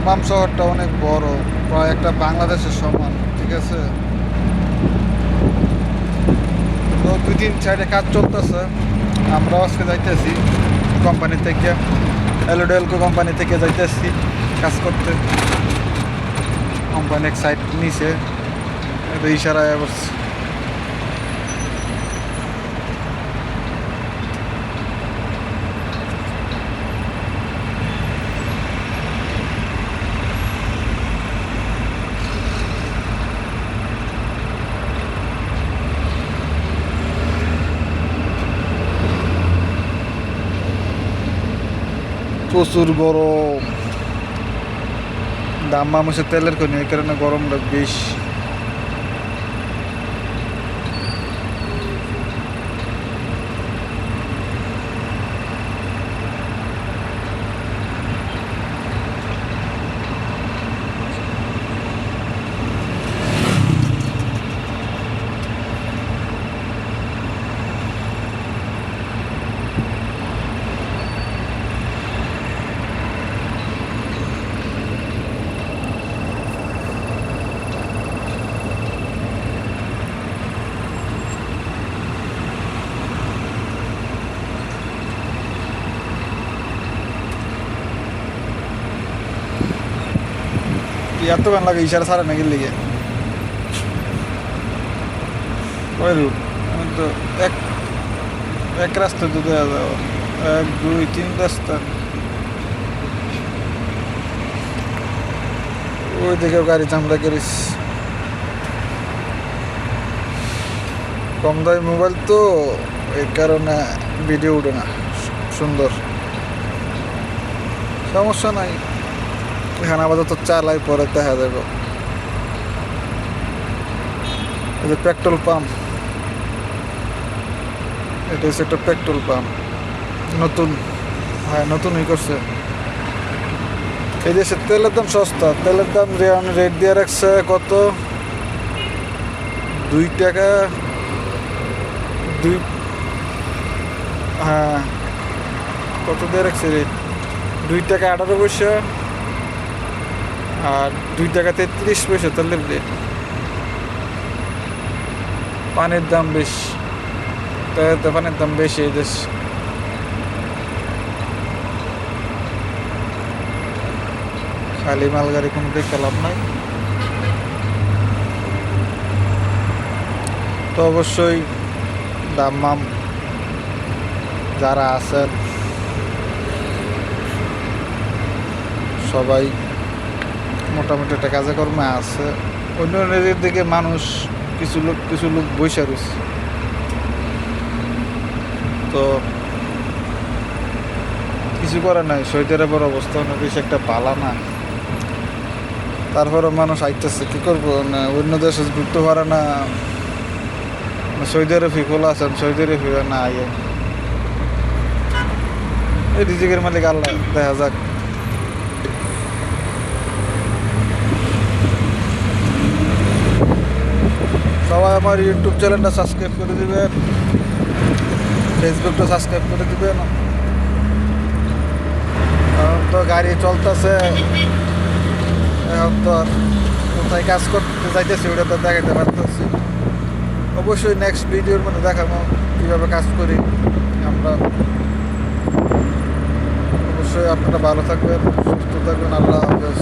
দাম্মাম শহরটা অনেক বড়, প্রায় একটা বাংলাদেশের সমান, ঠিক আছে। তো 2-3 সাইডে কাজ চলতেছে। আমরা আজকে যাইতেছি কোম্পানি থেকে, এলোডেলকো কোম্পানি থেকে যাইতেছি কাজ করতে। কোম্পানি এক সাইড নিচে ইশারায় বসছে। প্রচুর গরম, দাম্মাম হচ্ছে তেলের খনি, এই কারণে গরমটা বেশি। এত গান লাগে ইশারা ছাড়া নাকি লিগে ওই রুট তো এক এক রাস্তা তো দেওয়া যাও, 1-2-3 রাস্তা। ওই দিকেও গাড়ি চামড়া করিস, কম দামি মোবাইল তো, এই কারণে ভিডিও উঠে না সুন্দর। সমস্যা নাই, এখানে আপাতত চালাই, পরে দেখা যাবে। এই যে পেট্রোল পাম্প, এটা হচ্ছে একটা পেট্রোল পাম্প, নতুন, হ্যাঁ নতুনই করছে। এই দেশে তেলের দাম সস্তা, তেলের দাম রেট দিয়ে রাখছে কত, 2 টাকা, হ্যাঁ কত দিয়ে রাখছে রেট, 2 টাকা 18 পয়সা আর 2 টাকা 33 পয়সা তেলের রেট। পানির দাম বেশি, পানির দাম বেশি এই দেশ। খালি মালগাড়ি কোনো দেখতে লাভ নাই। তো অবশ্যই দাম্মাম যারা আছেন সবাই মোটামুটি একটা কাজে কর্মে আছে। অন্য অন্যদের দিকে মানুষ কিছু লোক বসে রয়েছে, তো কিছু করে নাই। সৌদি আরবের অবস্থা অনেক বেশি একটা ভালো না, তারপরে মানুষ আইতেছে, কি করবো না, অন্য দেশে ঘুরতে পারে না। সৌদি আরব ফিফল আছেন, সৌদি আরব না আইয়ে, এই রিজিকের মালিক আল্লাহ, দেখা যাক। সবাই আমার ইউটিউব চ্যানেলটা সাবস্ক্রাইব করে দিবেন, ফেসবুকটা সাবস্ক্রাইব করে দিবেন। এখন তো গাড়ি চলতেছে, এখন তো আর কোথায় কাজ করতে যাইতেছি ওটা তো দেখাতে পারতেছি। অবশ্যই নেক্সট ভিডিওর মধ্যে দেখাবো কীভাবে কাজ করি আমরা। অবশ্যই আপনারা ভালো থাকবেন, সুস্থ থাকবেন, আল্লাহ হাফেজ।